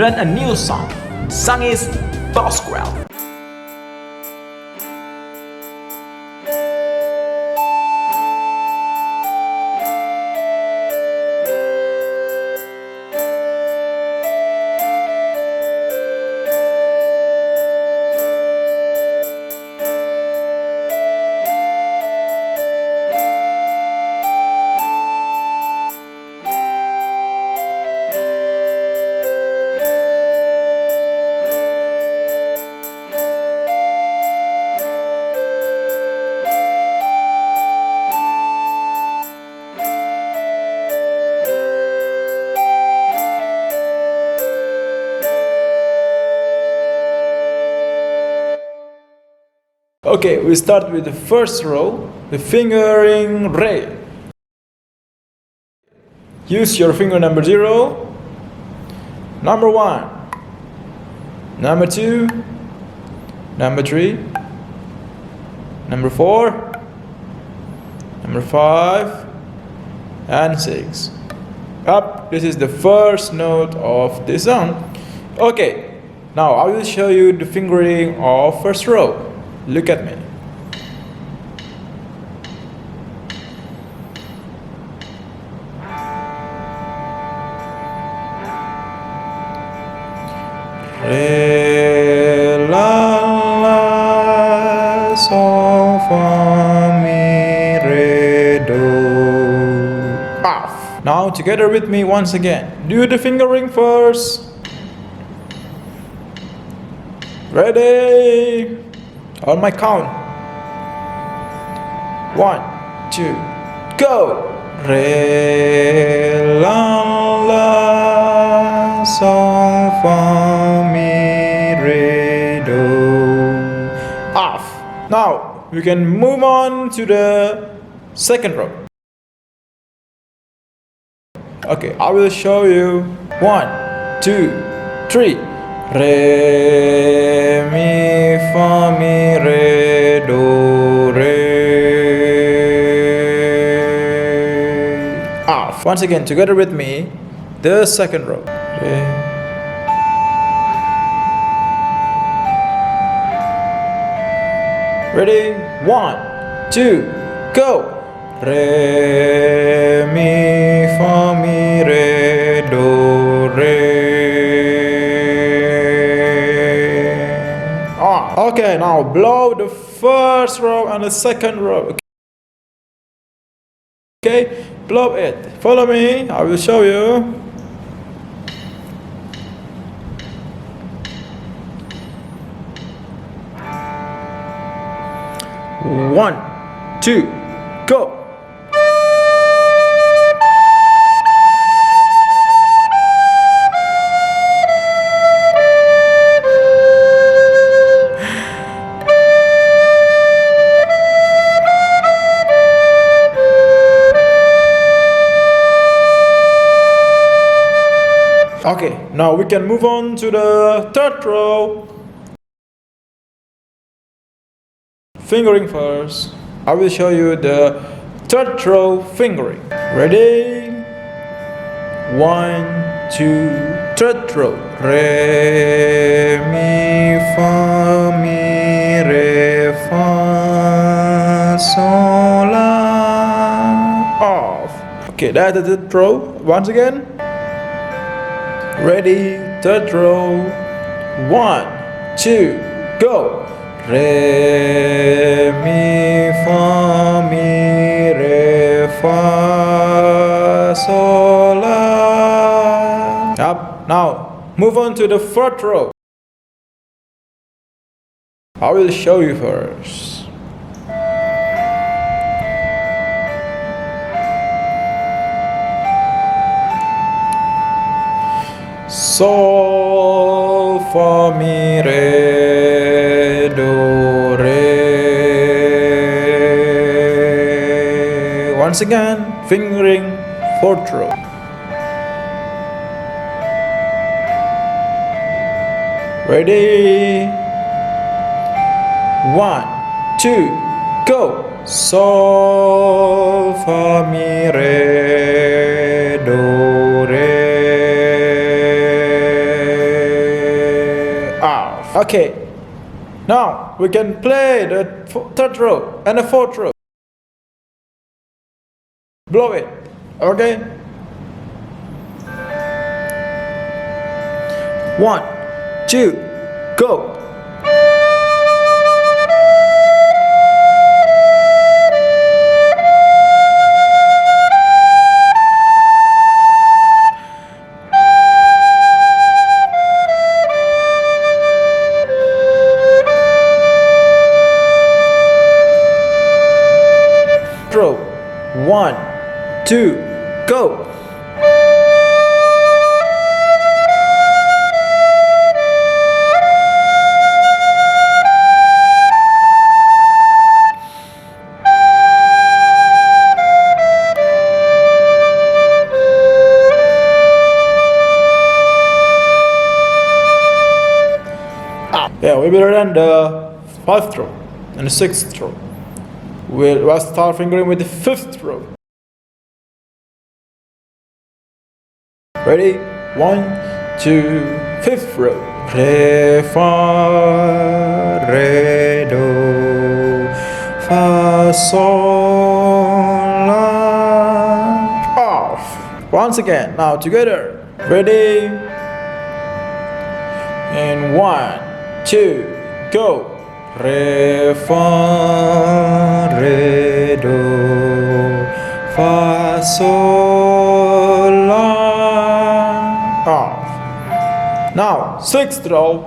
learn a new song. The song is Bosquel. Okay, we start with the first row, the fingering re. Use your finger number 0, number 1, number 2, number 3, number 4, number 5, and 6. Up, this is the first note of the song. Okay, now I will show you the fingering of first row. Look at me. Re, la, la, sol, fa, mi, re, do. Off. Now together with me once again. Do the fingering first. Ready? On my count. 1, 2, go! Re, la, la, sol, fa, mi, re, do. Off. Now we can move on to the second row. Okay, I will show you. 1, 2, 3. Re, mi, fa, mi, re, do, re. Off. Once again, together with me, the second row. Re. Ready? 1, 2, go. Re, mi, fa, mi, re, do, re. Okay, now blow the first row and the second row. Okay, blow it. Follow me, I will show you. One, two, go. Okay, now we can move on to the third row. Fingering first. I will show you the third row fingering. Ready? 1, 2, third row. Re, mi, fa, mi, re, fa, sol, la. Off. Okay, that's the third row. Once again. Ready, third row. 1, 2, go. Re, mi, fa, mi, re, fa, sol, la. Up. Now move on to the fourth row. I will show you first. Sol, fa, mi, re, do, re. Once again, fingering fourth row. Ready? 1, 2, go. Sol, fa, mi, re, do, re. Okay, now we can play the third row and the fourth row. Blow it, okay? 1, 2, go! Row, 1, 2, go! Yeah, we will run the 5th row and the 6th row. We'll start fingering with the 5th row. Ready? 1, 2, 5th row. Re, fa, re, do, fa, sol, la. Off. Once again. Now together. Ready? And 1, 2, go. Re, fa, re, do, fa, sol, la. Off. Now, 6th row.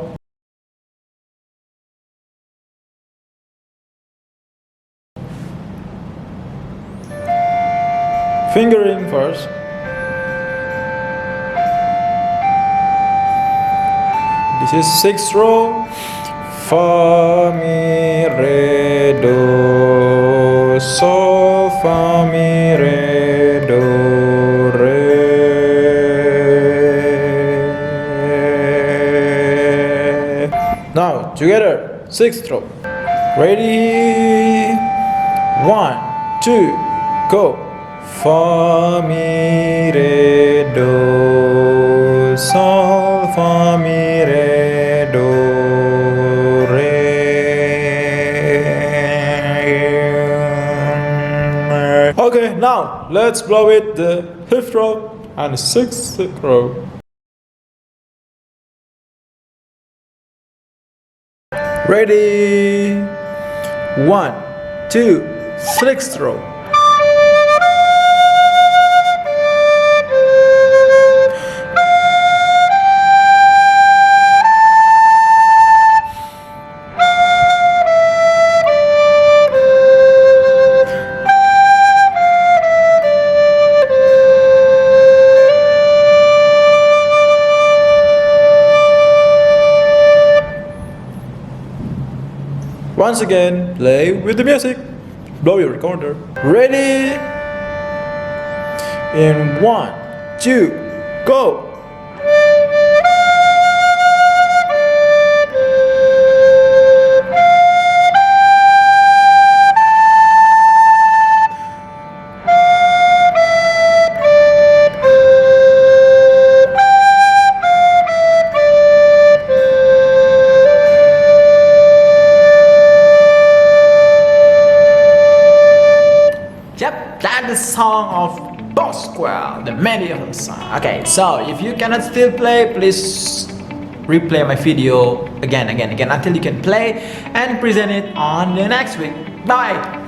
Fingering first. This is 6th row. Fa, mi, re, do, sol, fa, mi, re, do, re. Now, together, 6th row. Ready? 1, 2, go. Fa, mi, re, do, sol, fa, mi, re, do. Okay, now let's blow it the 5th row and the 6th row. Ready? 1, 2, 6th row. Once again, play with the music. Blow your recorder. Ready? In 1, 2, go! Yep, that's the song of Bosquel, the medium song. Okay, so if you cannot still play, please replay my video again until you can play and present it on the next week. Bye!